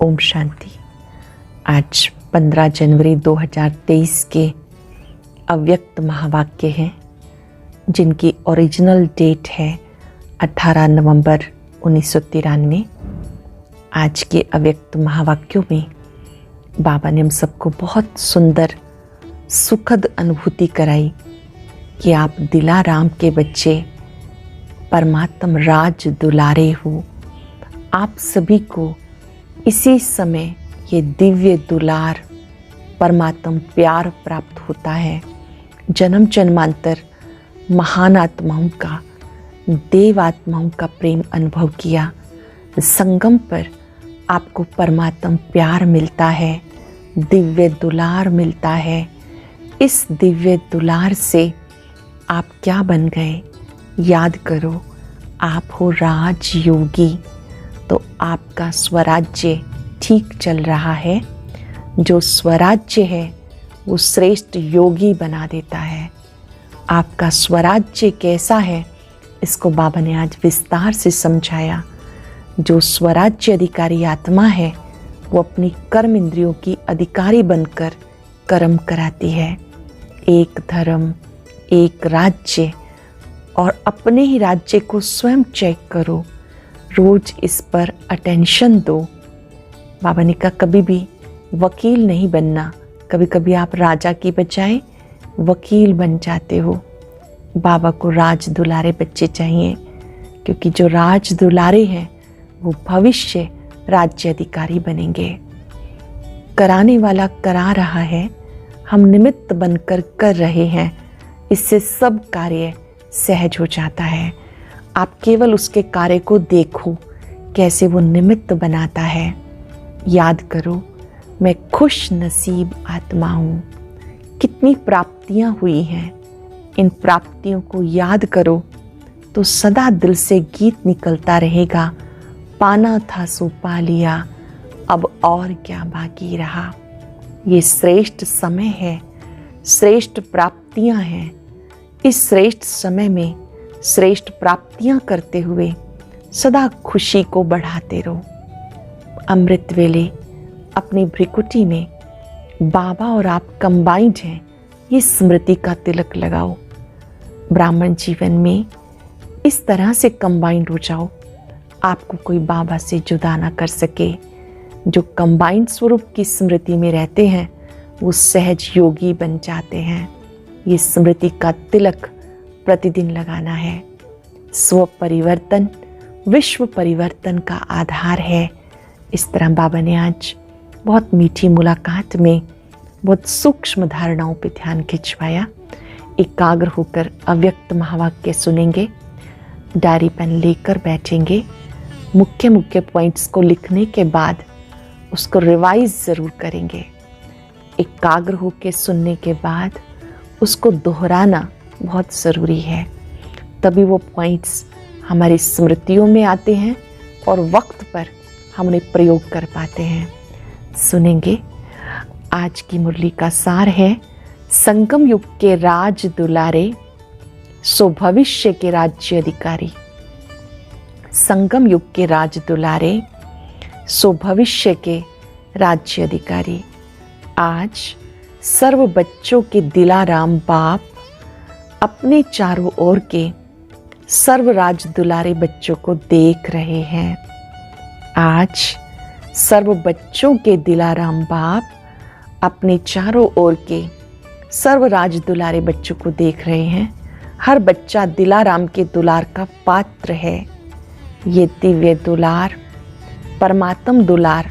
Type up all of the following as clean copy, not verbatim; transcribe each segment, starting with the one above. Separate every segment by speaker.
Speaker 1: ओम शांति। आज 15 जनवरी 2023 के अव्यक्त महावाक्य हैं जिनकी ओरिजिनल डेट है 18 नवंबर 1993। आज के अव्यक्त महावाक्यों में बाबा ने हम सबको बहुत सुंदर सुखद अनुभूति कराई कि आप दिलाराम के बच्चे, परमात्म राज दुलारे हो। आप सभी को इसी समय ये दिव्य दुलार परमात्म प्यार प्राप्त होता है। जन्म जन्मांतर महान आत्माओं का, देव आत्माओं का प्रेम अनुभव किया, संगम पर आपको परमात्म प्यार मिलता है, दिव्य दुलार मिलता है। इस दिव्य दुलार से आप क्या बन गए? याद करो, आप हो राजयोगी। तो आपका स्वराज्य ठीक चल रहा है। जो स्वराज्य है वो श्रेष्ठ योगी बना देता है। आपका स्वराज्य कैसा है इसको बाबा ने आज विस्तार से समझाया। जो स्वराज्य अधिकारी आत्मा है वो अपनी कर्म इंद्रियों की अधिकारी बनकर कर्म कराती है। एक धर्म, एक राज्य, और अपने ही राज्य को स्वयं चेक करो, रोज इस पर अटेंशन दो। बाबा ने कहा कभी भी वकील नहीं बनना। कभी कभी आप राजा की बजाय वकील बन जाते हो। बाबा को राज दुलारे बच्चे चाहिए, क्योंकि जो राज दुलारे हैं वो भविष्य राज्य अधिकारी बनेंगे। कराने वाला करा रहा है, हम निमित्त बनकर कर रहे हैं। इससे सब कार्य सहज हो जाता है। आप केवल उसके कार्य को देखो, कैसे वो निमित्त बनाता है। याद करो, मैं खुश नसीब आत्मा हूँ। कितनी प्राप्तियाँ हुई हैं, इन प्राप्तियों को याद करो तो सदा दिल से गीत निकलता रहेगा। पाना था सो पा लिया, अब और क्या बाकी रहा। ये श्रेष्ठ समय है, श्रेष्ठ प्राप्तियाँ हैं। इस श्रेष्ठ समय में श्रेष्ठ प्राप्तियां करते हुए सदा खुशी को बढ़ाते रहो। अमृत वेले अपनी भ्रिकुटी में बाबा और आप कंबाइंड हैं, ये स्मृति का तिलक लगाओ। ब्राह्मण जीवन में इस तरह से कंबाइंड हो जाओ, आपको कोई बाबा से जुदा ना कर सके। जो कंबाइंड स्वरूप की स्मृति में रहते हैं वो सहज योगी बन जाते हैं। ये स्मृति का तिलक प्रतिदिन लगाना है। स्व परिवर्तन विश्व परिवर्तन का आधार है। इस तरह बाबा ने आज बहुत मीठी मुलाकात में बहुत सूक्ष्म धारणाओं पे ध्यान खिंचवाया। एकाग्र होकर अव्यक्त महावाक्य सुनेंगे, डायरी पेन लेकर बैठेंगे। मुख्य मुख्य पॉइंट्स को लिखने के बाद उसको रिवाइज ज़रूर करेंगे। एकाग्र होकर सुनने के बाद उसको दोहराना बहुत ज़रूरी है, तभी वो पॉइंट्स हमारी स्मृतियों में आते हैं और वक्त पर हम उन्हें प्रयोग कर पाते हैं। सुनेंगे। आज की मुरली का सार है, संगम युग के राज दुलारे सो भविष्य के राज्य अधिकारी। संगम युग के राज दुलारे सो भविष्य के राज्य अधिकारी। आज सर्व बच्चों के दिलाराम बाप अपने चारों ओर के सर्वराज दुलारे बच्चों को देख रहे हैं। आज सर्व बच्चों के दिलाराम बाप अपने चारों ओर के सर्वराज दुलारे बच्चों को देख रहे हैं। हर बच्चा दिलाराम के दुलार का पात्र है। ये दिव्य दुलार, परमात्म दुलार,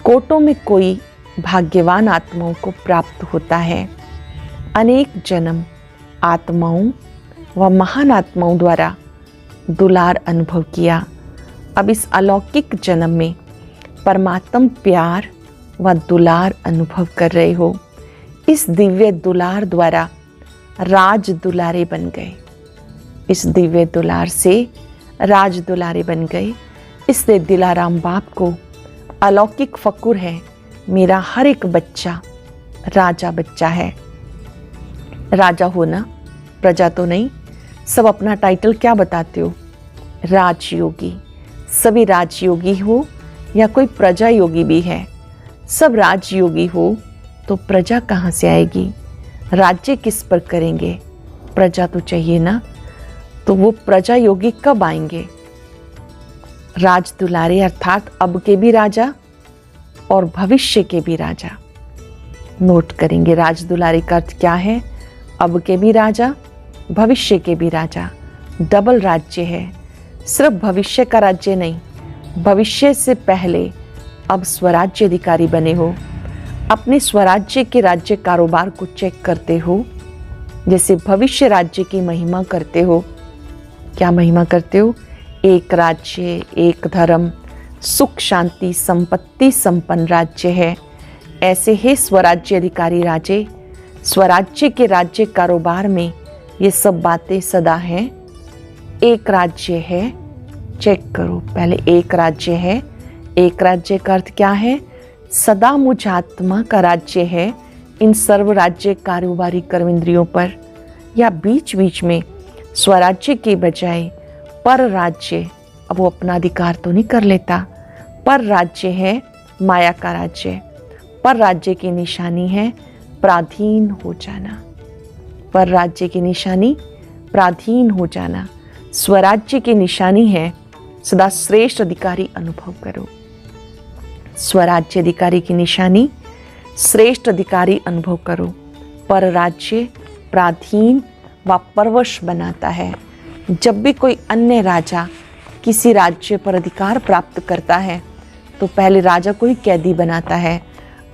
Speaker 1: कोटों में कोई भाग्यवान आत्माओं को प्राप्त होता है। अनेक जन्म आत्माओं व महान आत्माओं द्वारा दुलार अनुभव किया। अब इस अलौकिक जन्म में परमात्म प्यार व दुलार अनुभव कर रहे हो। इस दिव्य दुलार द्वारा राज दुलारे बन गए। इस दिव्य दुलार से राज दुलारे बन गए। इसलिए दिलाराम बाप को अलौकिक फकुर है, मेरा हर एक बच्चा राजा बच्चा है। राजा होना, प्रजा तो नहीं। सब अपना टाइटल क्या बताते हो? राजयोगी। सभी राजयोगी हो, या कोई प्रजा योगी भी है। सब राजयोगी हो तो प्रजा कहाँ से आएगी? राज्य किस पर करेंगे? प्रजा तो चाहिए ना। तो वो प्रजा योगी कब आएंगे? राज दुलारे अर्थात अब के भी राजा और भविष्य के भी राजा। नोट करेंगे, राज दुलारे का अर्थ क्या है? अब के भी राजा, भविष्य के भी राजा। डबल राज्य है, सिर्फ भविष्य का राज्य नहीं, भविष्य से पहले अब स्वराज्य अधिकारी बने हो। अपने स्वराज्य के राज्य कारोबार को चेक करते हो, जैसे भविष्य राज्य की महिमा करते हो। क्या महिमा करते हो? एक राज्य, एक धर्म, सुख शांति संपत्ति संपन्न राज्य है। ऐसे ही स्वराज्य अधिकारी राजे, स्वराज्य के राज्य कारोबार में ये सब बातें सदा हैं। एक राज्य है, चेक करो पहले, एक राज्य है। एक राज्य का अर्थ क्या है? सदा मुझ आत्मा का राज्य है इन सर्व राज्य कारोबारी कर्मेंद्रियों पर। या बीच बीच में स्वराज्य के बजाय पर राज्य, अब वो अपना अधिकार तो नहीं कर लेता। पर राज्य है माया का राज्य। पर राज्य की निशानी है पराधीन हो जाना। पर राज्य की निशानी पराधीन हो जाना। स्वराज्य की निशानी है सदा श्रेष्ठ अधिकारी अनुभव करो। स्वराज्य अधिकारी की निशानी श्रेष्ठ अधिकारी अनुभव करो। पर राज्य पराधीन व परवश बनाता है। जब भी कोई अन्य राजा किसी राज्य पर अधिकार प्राप्त करता है तो पहले राजा को ही कैदी बनाता है,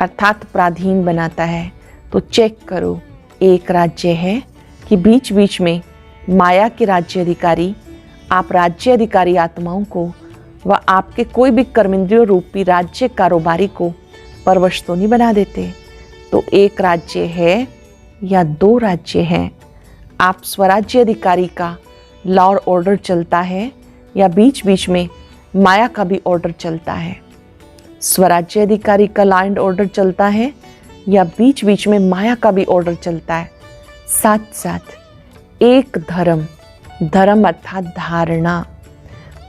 Speaker 1: अर्थात पराधीन बनाता है। तो चेक करो, एक राज्य है कि बीच बीच में माया के राज्य अधिकारी, आप राज्य अधिकारी आत्माओं को व आपके कोई भी कर्मेंद्रियों रूपी राज्य कारोबारी को परवश तो नहीं बना देते। तो एक राज्य है या दो राज्य हैं? आप स्वराज्य अधिकारी का लॉ और ऑर्डर चलता है या बीच बीच में माया का भी ऑर्डर चलता है? स्वराज्य अधिकारी का लॉ एंड ऑर्डर चलता है या बीच बीच में माया का भी ऑर्डर चलता है? साथ साथ एक धर्म, धर्म अर्थात धारणा।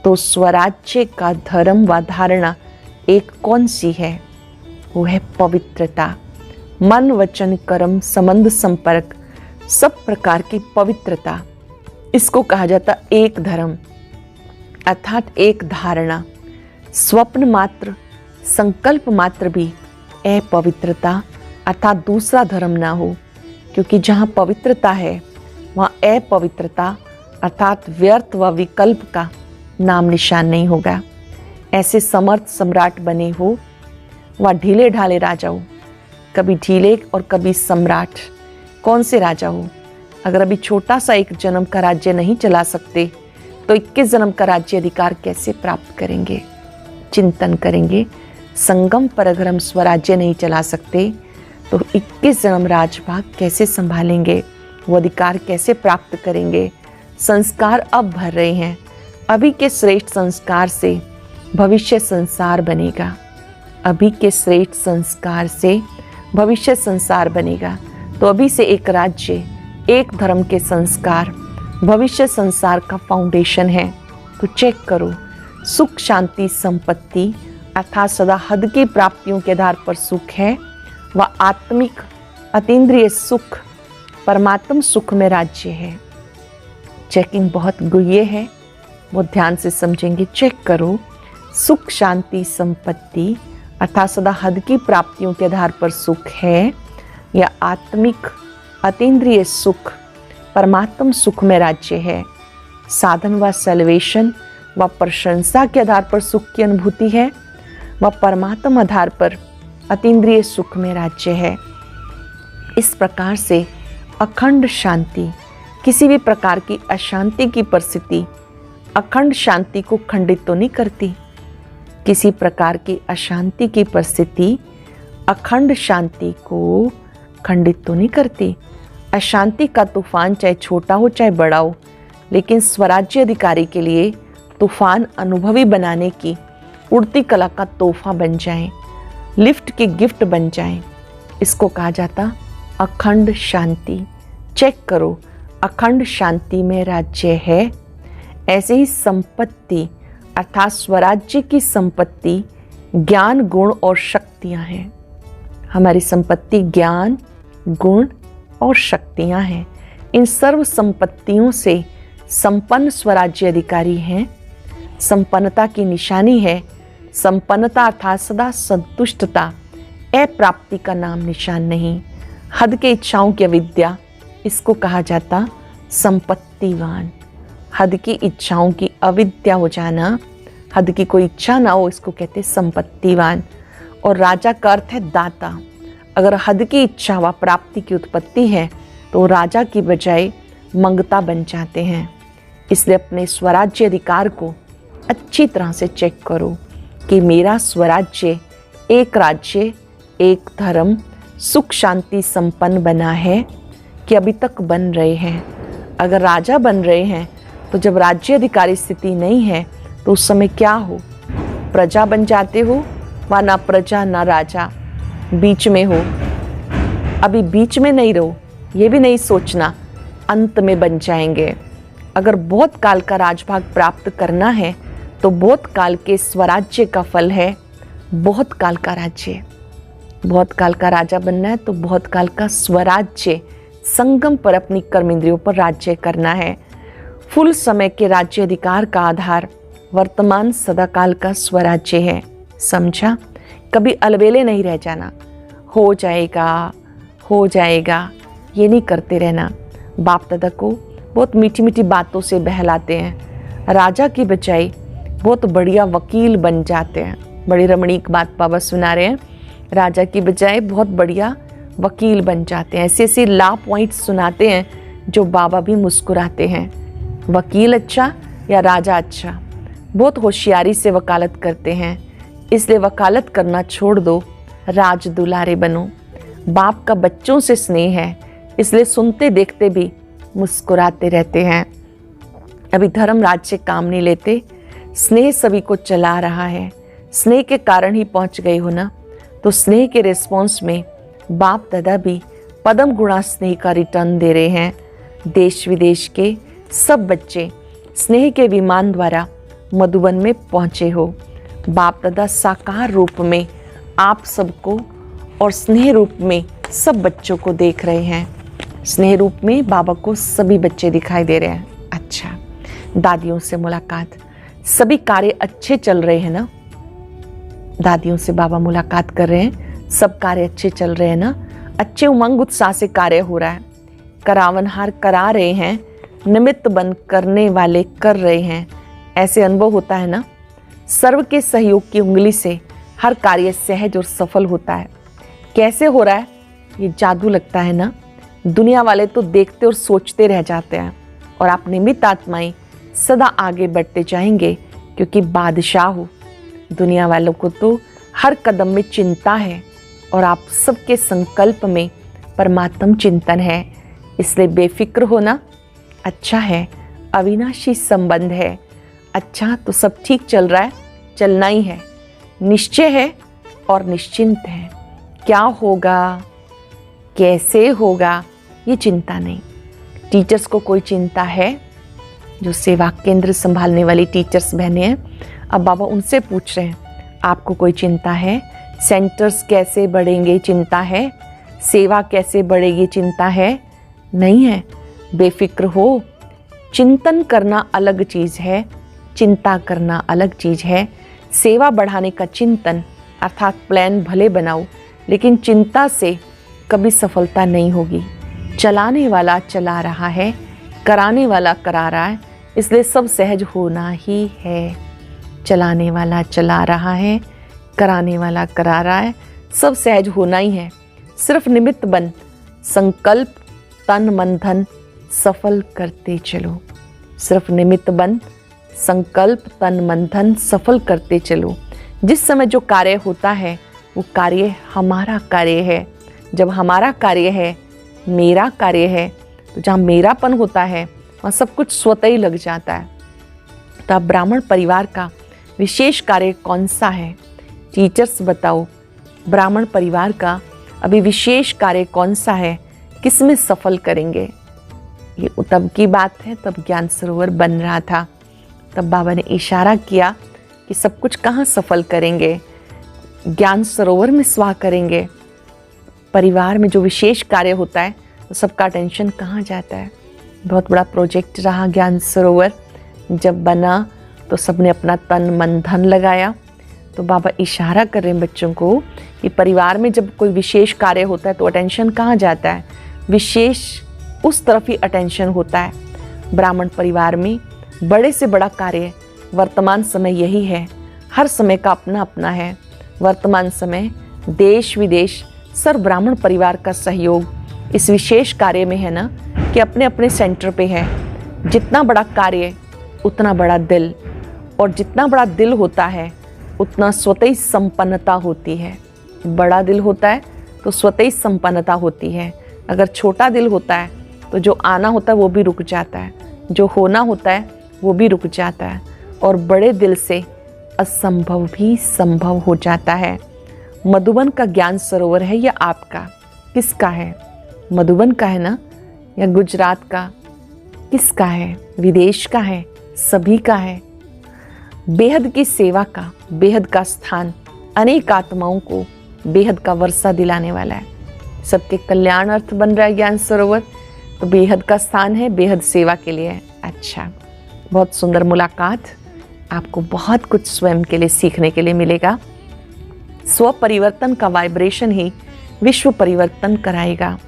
Speaker 1: तो स्वराज्य का धर्म व धारणा एक कौन सी है? वो है पवित्रता। मन वचन कर्म संबंध संपर्क सब प्रकार की पवित्रता, इसको कहा जाता एक धर्म अर्थात एक धारणा। स्वप्न मात्र, संकल्प मात्र भी अपवित्रता अर्थात दूसरा धर्म ना हो, क्योंकि जहाँ पवित्रता है वहाँ अपवित्रता अर्थात व्यर्थ व विकल्प का नाम निशान नहीं होगा। ऐसे समर्थ सम्राट बने हो व ढीले ढाले राजा हो, कभी ढीले और कभी सम्राट, कौन से राजा हो? अगर अभी छोटा सा एक जन्म का राज्य नहीं चला सकते तो 21 जन्म का राज्य अधिकार कैसे प्राप्त करेंगे? चिंतन करेंगे। संगम पर अगर हम स्वराज्य नहीं चला सकते तो 21 जन्म राजभाग कैसे संभालेंगे? वो अधिकार कैसे प्राप्त करेंगे? संस्कार अब भर रहे हैं, अभी के श्रेष्ठ संस्कार से भविष्य संसार बनेगा। अभी के श्रेष्ठ संस्कार से भविष्य संसार बनेगा। तो अभी से एक राज्य, एक धर्म के संस्कार भविष्य संसार का फाउंडेशन है। तो चेक करो, सुख शांति संपत्ति अर्थात सदा हद की प्राप्तियों के आधार पर सुख है व आत्मिक अतीन्द्रिय सुख परमात्म सुख में राज्य है। चेकिंग बहुत गुह्य है, वो ध्यान से समझेंगे। चेक करो, सुख शांति संपत्ति अर्थात सदा हद की प्राप्तियों के आधार पर सुख है या आत्मिक अतीन्द्रिय सुख परमात्म सुख में राज्य है। साधन व सेल्वेशन व प्रशंसा के आधार पर सुख की अनुभूति है व परमात्म आधार पर अतीन्द्रिय सुख में राज्य है। इस प्रकार से अखंड शांति, किसी भी प्रकार की अशांति की परिस्थिति अखंड शांति को खंडित तो नहीं करती। किसी प्रकार की अशांति की परिस्थिति अखंड शांति को खंडित तो नहीं करती। अशांति का तूफान चाहे छोटा हो चाहे बड़ा हो, लेकिन स्वराज्य अधिकारी के लिए तूफान अनुभवी बनाने की उड़ती कला का तोहफा बन जाए, लिफ्ट की गिफ्ट बन जाए, इसको कहा जाता अखंड शांति। चेक करो, अखंड शांति में राज्य है। ऐसे ही संपत्ति अर्थात स्वराज्य की संपत्ति ज्ञान, गुण और शक्तियाँ हैं। हमारी संपत्ति ज्ञान, गुण और शक्तियाँ हैं। इन सर्व संपत्तियों से संपन्न स्वराज्य अधिकारी हैं। संपन्नता की निशानी है। संपन्नता अर्थात सदा संतुष्टता, अप्राप्ति का नाम निशान नहीं। हद के इच्छाओं की अविद्या, इसको कहा जाता संपत्तिवान। हद की इच्छाओं की अविद्या हो जाना, हद की कोई इच्छा ना हो, इसको कहते संपत्तिवान। और राजा का अर्थ है दाता। अगर हद की इच्छा व प्राप्ति की उत्पत्ति है तो राजा की बजाय मंगता बन जाते हैं। इसलिए अपने स्वराज्य अधिकार को अच्छी तरह से चेक करो कि मेरा स्वराज्य एक राज्य, एक धर्म, सुख शांति संपन्न बना है कि अभी तक बन रहे हैं। अगर राजा बन रहे हैं तो जब राज्य अधिकारी स्थिति नहीं है तो उस समय क्या हो? प्रजा बन जाते हो, व ना प्रजा ना राजा, बीच में हो। अभी बीच में नहीं रहो, ये भी नहीं सोचना अंत में बन जाएंगे। अगर बहुत काल का राजभाग प्राप्त करना है तो बहुत काल के स्वराज्य का फल है बहुत काल का राज्य। बहुत काल का राजा बनना है तो बहुत काल का स्वराज्य, संगम पर अपनी कर्म इंद्रियों पर राज्य करना है। फुल समय के राज्य अधिकार का आधार वर्तमान सदाकाल का स्वराज्य है। समझा? कभी अलबेले नहीं रह जाना, हो जाएगा हो जाएगा, ये नहीं करते रहना। बाप दादा को बहुत मीठी मीठी बातों से बहलाते हैं। राजा की बजाय बहुत बढ़िया वकील बन जाते हैं। बड़ी रमणीक बात बाबा सुना रहे हैं। राजा की बजाय बहुत बढ़िया वकील बन जाते हैं। ऐसे ऐसे ला पॉइंट सुनाते हैं जो बाबा भी मुस्कुराते हैं। वकील अच्छा या राजा अच्छा? बहुत होशियारी से वकालत करते हैं। इसलिए वकालत करना छोड़ दो, राज दुलारे बनो। बाप का बच्चों से स्नेह है, इसलिए सुनते देखते भी मुस्कुराते रहते हैं। अभी धर्म राज से काम नहीं लेते, स्नेह सभी को चला रहा है। स्नेह के कारण ही पहुंच गए हो ना, तो स्नेह के रिस्पॉन्स में बाप दादा भी पदम गुणा स्नेह का रिटर्न दे रहे हैं। देश विदेश के सब बच्चे स्नेह के विमान द्वारा मधुबन में पहुंचे हो। बाप दादा साकार रूप में आप सबको और स्नेह रूप में सब बच्चों को देख रहे हैं। स्नेह रूप में बाबा को सभी बच्चे दिखाई दे रहे हैं। अच्छा, दादियों से मुलाकात, सभी कार्य अच्छे चल रहे हैं ना? दादियों से बाबा मुलाकात कर रहे हैं, सब कार्य अच्छे चल रहे हैं ना? अच्छे उमंग उत्साह से कार्य हो रहा है। करावनहार करा रहे हैं, निमित्त बन करने वाले कर रहे हैं। ऐसे अनुभव होता है ना? सर्व के सहयोग की उंगली से हर कार्य सहज और सफल होता है। कैसे हो रहा है? ये जादू लगता है ना? दुनिया वाले तो देखते और सोचते रह जाते हैं, और आप निमित्त आत्माएं सदा आगे बढ़ते जाएंगे, क्योंकि बादशाह हो। दुनिया वालों को तो हर कदम में चिंता है, और आप सबके संकल्प में परमात्म चिंतन है। इसलिए बेफिक्र होना अच्छा है। अविनाशी संबंध है। अच्छा, तो सब ठीक चल रहा है, चलना ही है। निश्चय है और निश्चिंत है। क्या होगा, कैसे होगा, ये चिंता नहीं। टीचर्स को कोई चिंता है? जो सेवा केंद्र संभालने वाली टीचर्स बहनें हैं, अब बाबा उनसे पूछ रहे हैं, आपको कोई चिंता है? सेंटर्स कैसे बढ़ेंगे, चिंता है? सेवा कैसे बढ़ेगी, चिंता है? नहीं है। बेफिक्र हो। चिंतन करना अलग चीज़ है, चिंता करना अलग चीज़ है। सेवा बढ़ाने का चिंतन अर्थात प्लान भले बनाओ, लेकिन चिंता से कभी सफलता नहीं होगी। चलाने वाला चला रहा है, कराने वाला करा रहा है, इसलिए सब सहज होना ही है। चलाने वाला चला रहा है, कराने वाला करा रहा है, सब सहज होना ही है। सिर्फ निमित्त बन संकल्प तन मन धन सफल करते चलो। सिर्फ निमित्त बन संकल्प तन मन धन सफल करते चलो। जिस समय जो कार्य होता है वो कार्य हमारा कार्य है। जब हमारा कार्य है, मेरा कार्य है, तो जहाँ मेरापन होता है वहाँ सब कुछ स्वतः ही लग जाता है। तो अब ब्राह्मण परिवार का विशेष कार्य कौन सा है? टीचर्स बताओ, ब्राह्मण परिवार का अभी विशेष कार्य कौन सा है? किस में सफल करेंगे? ये तब की बात है, तब ज्ञान सरोवर बन रहा था। तब बाबा ने इशारा किया कि सब कुछ कहाँ सफल करेंगे? ज्ञान सरोवर में स्वाह करेंगे। परिवार में जो विशेष कार्य होता है तो सबका अटेंशन कहाँ जाता है। बहुत बड़ा प्रोजेक्ट रहा ज्ञान सरोवर, जब बना तो सबने अपना तन मन धन लगाया। तो बाबा इशारा कर रहे हैं बच्चों को कि परिवार में जब कोई विशेष कार्य होता है तो अटेंशन कहाँ जाता है, विशेष उस तरफ ही अटेंशन होता है। ब्राह्मण परिवार में बड़े से बड़ा कार्य वर्तमान समय यही है। हर समय का अपना अपना है। वर्तमान समय देश विदेश सर्व ब्राह्मण परिवार का सहयोग इस विशेष कार्य में है ना, कि अपने अपने सेंटर पे है। जितना बड़ा कार्य उतना बड़ा दिल, और जितना बड़ा दिल होता है उतना स्वतः ही संपन्नता होती है। बड़ा दिल होता है तो स्वतः ही संपन्नता होती है। अगर छोटा दिल होता है तो जो आना होता है वो भी रुक जाता है, जो होना होता है वो भी रुक जाता है, और बड़े दिल से असंभव भी संभव हो जाता है। मधुबन का ज्ञान सरोवर है या आपका? किसका है? मधुबन का है ना, या गुजरात का? किसका है? विदेश का है? सभी का है। बेहद की सेवा का, बेहद का स्थान अनेक आत्माओं को बेहद का वर्षा दिलाने वाला है। सबके कल्याण अर्थ बन रहा है ज्ञान सरोवर, तो बेहद का स्थान है, बेहद सेवा के लिए है। अच्छा, बहुत सुंदर मुलाकात। आपको बहुत कुछ स्वयं के लिए सीखने के लिए मिलेगा। स्व परिवर्तन का वाइब्रेशन ही विश्व परिवर्तन कराएगा।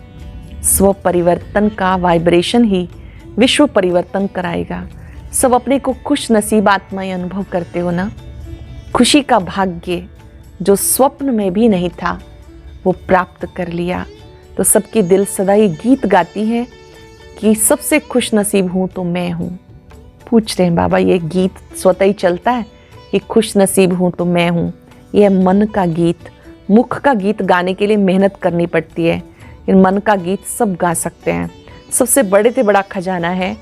Speaker 1: स्व परिवर्तन का वाइब्रेशन ही विश्व परिवर्तन कराएगा। सब अपने को खुश नसीब आत्माएं अनुभव करते हो ना। खुशी का भाग्य जो स्वप्न में भी नहीं था वो प्राप्त कर लिया। तो सबकी दिल सदा ये गीत गाती है कि सबसे खुश नसीब हूँ तो मैं हूँ। पूछ रहे हैं बाबा, ये गीत स्वतः ही चलता है कि खुश नसीब हूँ तो मैं हूँ? यह मन का गीत। मुख का गीत गाने के लिए मेहनत करनी पड़ती है, लेकिन मन का गीत सब गा सकते हैं। सबसे बड़े से बड़ा खजाना है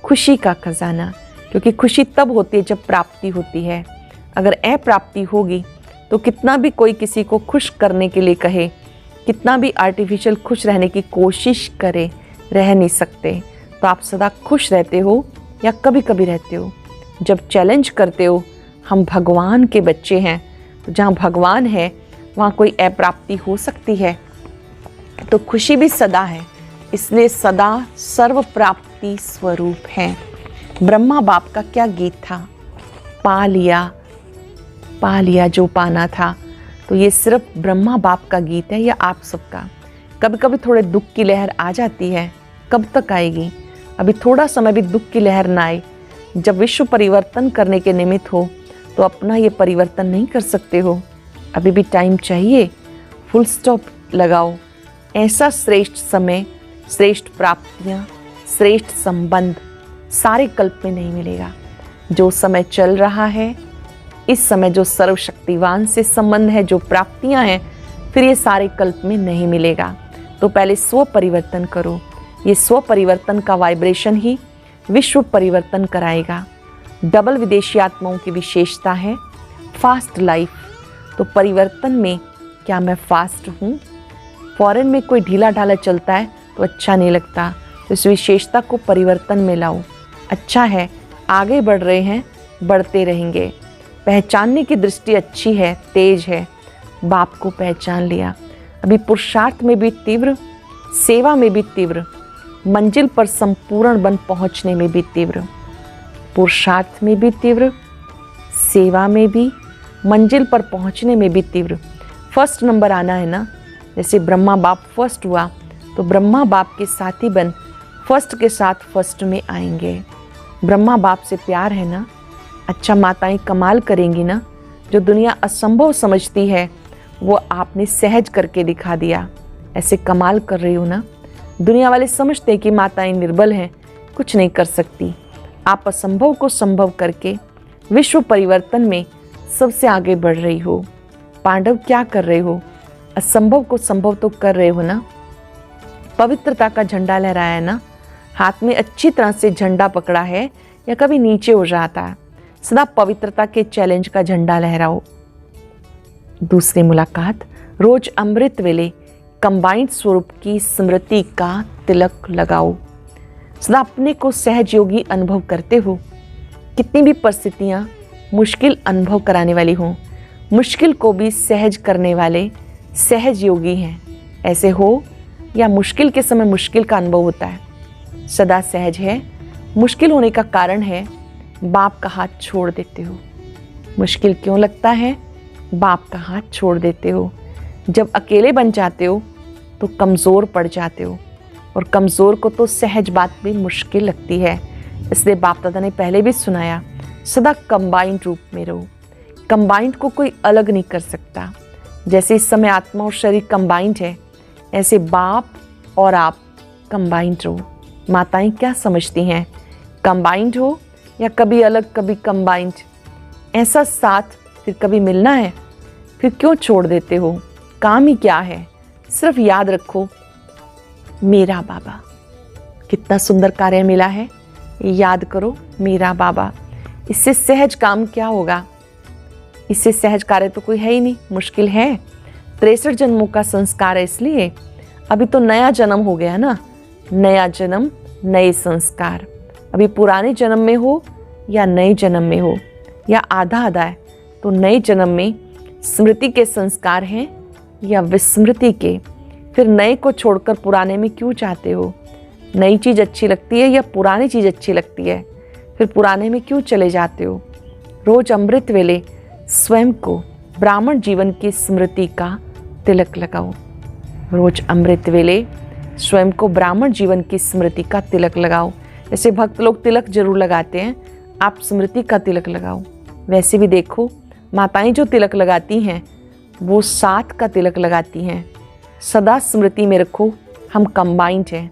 Speaker 1: खुशी का खजाना, क्योंकि खुशी तब होती है जब प्राप्ति होती है। अगर अप्राप्ति होगी तो कितना भी कोई किसी को खुश करने के लिए कहे, कितना भी आर्टिफिशियल खुश रहने की कोशिश करे, रह नहीं सकते। तो आप सदा खुश रहते हो या कभी कभी रहते हो? जब चैलेंज करते हो, हम भगवान के बच्चे हैं, तो जहाँ भगवान है वहाँ कोई अप्राप्ति हो सकती है? तो खुशी भी सदा है, इसलिए सदा सर्व प्राप्ति स्वरूप है। ब्रह्मा बाप का क्या गीत था? पा लिया जो पाना था। तो ये सिर्फ ब्रह्मा बाप का गीत है या आप सबका? कभी कभी थोड़े दुख की लहर आ जाती है, कब तक आएगी? अभी थोड़ा समय भी दुख की लहर ना आए। जब विश्व परिवर्तन करने के निमित्त हो तो अपना ये परिवर्तन नहीं कर सकते हो, अभी भी टाइम चाहिए। फुल स्टॉप लगाओ। ऐसा श्रेष्ठ समय, श्रेष्ठ प्राप्तियाँ, श्रेष्ठ संबंध सारे कल्प में नहीं मिलेगा। जो समय चल रहा है, इस समय जो सर्वशक्तिवान से संबंध है, जो प्राप्तियां हैं, फिर ये सारे कल्प में नहीं मिलेगा। तो पहले स्व परिवर्तन करो। ये स्व परिवर्तन का वाइब्रेशन ही विश्व परिवर्तन कराएगा। डबल विदेशी आत्माओं की विशेषता है फास्ट लाइफ। तो परिवर्तन में क्या मैं फास्ट हूँ? फॉरेन में कोई ढीला ढाला चलता है तो अच्छा नहीं लगता। तो इस विशेषता को परिवर्तन में लाओ। अच्छा है, आगे बढ़ रहे हैं, बढ़ते रहेंगे। पहचानने की दृष्टि अच्छी है, तेज है। बाप को पहचान लिया। अभी पुरुषार्थ में भी तीव्र, सेवा में भी तीव्र, मंजिल पर संपूर्ण बन पहुंचने में भी तीव्र। पुरुषार्थ में भी तीव्र, सेवा में भी, मंजिल पर पहुंचने में भी तीव्र। फर्स्ट नंबर आना है ना। जैसे ब्रह्मा बाप फर्स्ट हुआ तो ब्रह्मा बाप के साथी बन फर्स्ट के साथ फर्स्ट में आएंगे। ब्रह्मा बाप से प्यार है ना। अच्छा, माताएं कमाल करेंगी ना। जो दुनिया असंभव समझती है वो आपने सहज करके दिखा दिया। ऐसे कमाल कर रही हो ना। दुनिया वाले समझते हैं कि माताएं निर्बल हैं, कुछ नहीं कर सकती। आप असंभव को संभव करके विश्व परिवर्तन में सबसे आगे बढ़ रही हो। पांडव क्या कर रहे हो? असंभव को संभव तो कर रहे हो ना। पवित्रता का झंडा लहराया है ना। हाथ में अच्छी तरह से झंडा पकड़ा है या कभी नीचे हो जाता है? सदा पवित्रता के चैलेंज का झंडा लहराओ। दूसरी मुलाकात, रोज अमृत वेले कंबाइंड स्वरूप की स्मृति का तिलक लगाओ। सदा अपने को सहज योगी अनुभव करते हो। कितनी भी परिस्थितियाँ मुश्किल अनुभव कराने वाली हों, मुश्किल को भी सहज करने वाले सहज योगी हैं। ऐसे हो या मुश्किल के समय मुश्किल का अनुभव होता है, सदा सहज है। मुश्किल होने का कारण है बाप का हाथ छोड़ देते हो। मुश्किल क्यों लगता है? बाप का हाथ छोड़ देते हो। जब अकेले बन जाते हो तो कमज़ोर पड़ जाते हो, और कमज़ोर को तो सहज बात भी मुश्किल लगती है। इसलिए बाप दादा ने पहले भी सुनाया, सदा कंबाइंड रूप में रहो। कंबाइंड को कोई अलग नहीं कर सकता। जैसे इस समय आत्मा और शरीर कंबाइंड है, ऐसे बाप और आप कंबाइंड रहो। माताएं क्या समझती हैं, कंबाइंड हो या कभी अलग कभी कंबाइंड? ऐसा साथ फिर कभी मिलना है, फिर क्यों छोड़ देते हो? काम ही क्या है? सिर्फ याद रखो मेरा बाबा। कितना सुंदर कार्य मिला है, याद करो मेरा बाबा। इससे सहज काम क्या होगा? इससे सहज कार्य तो कोई है ही नहीं, मुश्किल है। 63 जन्मों का संस्कार है, इसलिए अभी तो नया जन्म हो गया ना। नया जन्म नए संस्कार। अभी पुराने जन्म में हो या नए जन्म में हो या आधा आधा है, तो नए जन्म में स्मृति के संस्कार हैं या विस्मृति के? फिर नए को छोड़कर पुराने में क्यों चाहते हो? नई चीज़ अच्छी लगती है या पुरानी चीज़ अच्छी लगती है? फिर पुराने में क्यों चले जाते हो? रोज अमृत वेले स्वयं को ब्राह्मण जीवन की स्मृति का तिलक लगाओ। रोज अमृत वेले स्वयं को ब्राह्मण जीवन की स्मृति का तिलक लगाओ। जैसे भक्त लोग तिलक जरूर लगाते हैं, आप स्मृति का तिलक लगाओ। वैसे भी देखो, माताएं जो तिलक लगाती हैं वो साथ का तिलक लगाती हैं। सदा स्मृति में रखो हम कंबाइंड हैं,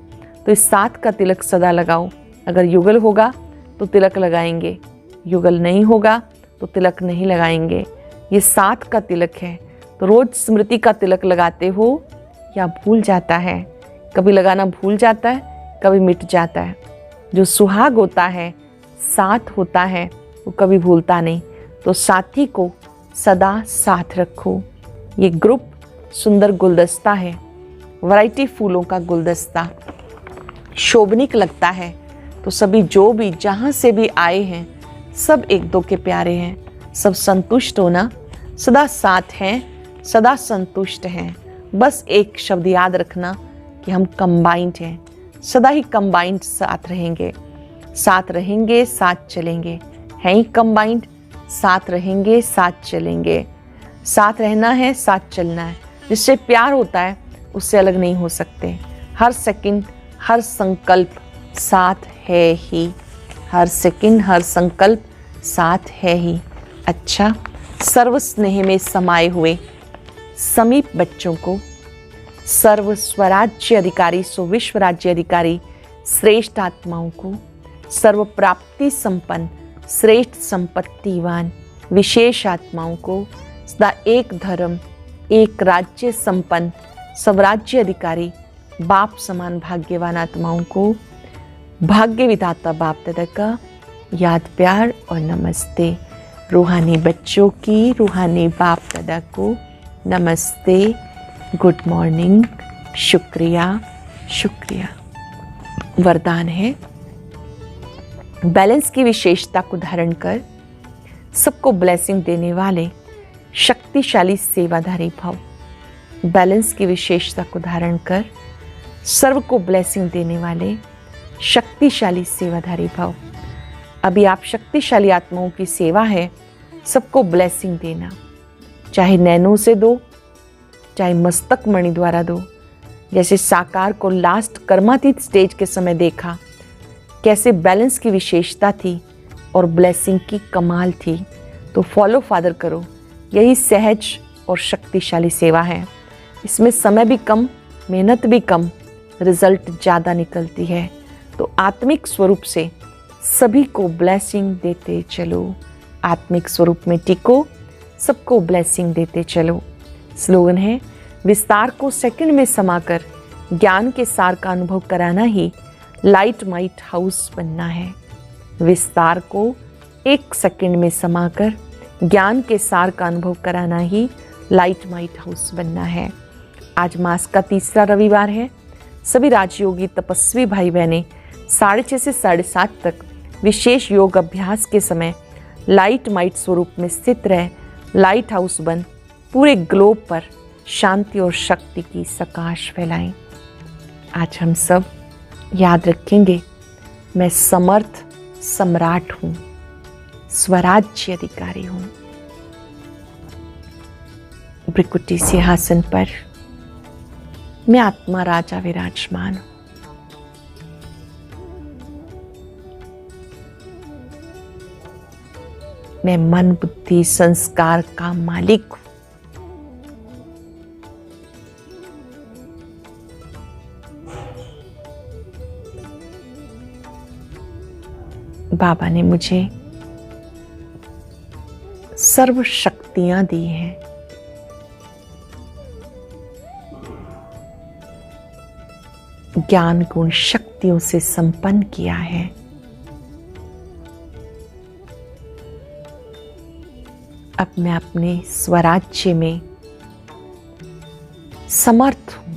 Speaker 1: तो इस साथ का तिलक सदा लगाओ। अगर युगल होगा तो तिलक लगाएंगे, युगल नहीं होगा तो तिलक नहीं लगाएंगे। ये साथ का तिलक है। तो रोज स्मृति का तिलक लगाते हो या भूल जाता है? कभी लगाना भूल जाता है, कभी मिट जाता है। जो सुहाग होता है, साथ होता है, वो कभी भूलता नहीं। तो साथी को सदा साथ रखो। ये ग्रुप सुंदर गुलदस्ता है, वैरायटी फूलों का गुलदस्ता, शोभनिक लगता है। तो सभी जो भी जहाँ से भी आए हैं सब एक दो के प्यारे हैं। सब संतुष्ट होना, सदा साथ हैं, सदा संतुष्ट हैं। बस एक शब्द याद रखना कि हम कंबाइंड हैं, सदा ही कंबाइंड साथ रहेंगे। साथ रहेंगे, साथ चलेंगे। हैं ही कंबाइंड, साथ रहेंगे, साथ चलेंगे। साथ रहना है, साथ चलना है। जिससे प्यार होता है उससे अलग नहीं हो सकते। हर सेकंड, हर संकल्प साथ है ही। हर सेकंड, हर संकल्प साथ है ही। अच्छा, सर्व स्नेह में समाये हुए समीप बच्चों को सर्व स्वराज्य अधिकारी सो विश्व राज्य अधिकारी श्रेष्ठ आत्माओं को सर्व प्राप्ति संपन्न श्रेष्ठ संपत्तिवान विशेष आत्माओं को सदा एक धर्म एक राज्य संपन्न स्वराज्य अधिकारी बाप समान भाग्यवान आत्माओं को भाग्य विधाता बाप दादा का याद प्यार और नमस्ते। रूहानी बच्चों की रूहानी बाप दादा को नमस्ते, गुड मॉर्निंग, शुक्रिया शुक्रिया। वरदान है, बैलेंस की विशेषता को धारण कर सबको ब्लेसिंग देने वाले शक्तिशाली सेवाधारी भव। बैलेंस की विशेषता को धारण कर सर्व को ब्लेसिंग देने वाले शक्तिशाली सेवाधारी भव। अभी आप शक्तिशाली आत्माओं की सेवा है, सबको ब्लेसिंग देना, चाहे नैनों से दो, चाहे मस्तक मणि द्वारा दो। जैसे साकार को लास्ट कर्मातीत स्टेज के समय देखा, कैसे बैलेंस की विशेषता थी और ब्लेसिंग की कमाल थी। तो फॉलो फादर करो, यही सहज और शक्तिशाली सेवा है। इसमें समय भी कम, मेहनत भी कम, रिजल्ट ज़्यादा निकलती है। तो आत्मिक स्वरूप से सभी को ब्लेसिंग देते चलो। आत्मिक स्वरूप में टिको, सबको ब्लेसिंग देते चलो। स्लोगन है, विस्तार को सेकंड में समाकर ज्ञान के सार का अनुभव कराना ही लाइट माइट हाउस बनना है। विस्तार को एक सेकंड में समाकर ज्ञान के सार का अनुभव कराना ही लाइट माइट हाउस बनना है। आज मास का तीसरा रविवार है। सभी राजयोगी तपस्वी भाई बहनें 6:30 से 7:30 तक विशेष योग अभ्यास के समय लाइट माइट स्वरूप में स्थित रह लाइट हाउस बन पूरे ग्लोब पर शांति और शक्ति की सकाश फैलाएं। आज हम सब याद रखेंगे, मैं समर्थ सम्राट हूँ, स्वराज्य अधिकारी हूँ। भृकुटी सिंहासन पर मैं आत्मा राजा विराजमान हूँ। मैं मन बुद्धि संस्कार का मालिक हूँ। बाबा ने मुझे सर्व शक्तियां दी हैं। ज्ञान गुण शक्तियों से संपन्न किया है। अब मैं अपने स्वराज्य में समर्थ हूं।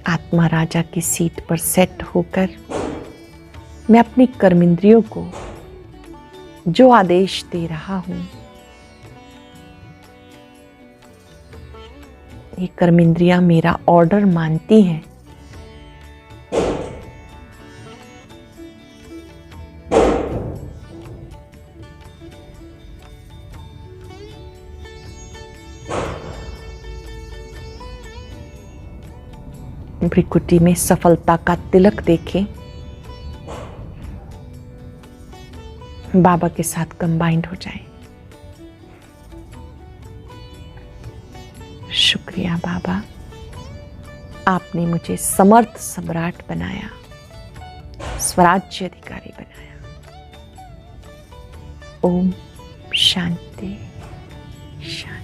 Speaker 1: आत्मा राजा की सीट पर सेट होकर मैं अपनी कर्मेंद्रियों को जो आदेश दे रहा हूं, ये कर्मेंद्रियां मेरा ऑर्डर मानती हैं। भृकुटी में सफलता का तिलक देखें, बाबा के साथ कंबाइंड हो जाएं। शुक्रिया बाबा, आपने मुझे समर्थ सम्राट बनाया, स्वराज्य अधिकारी बनाया। ओम शांति शांति।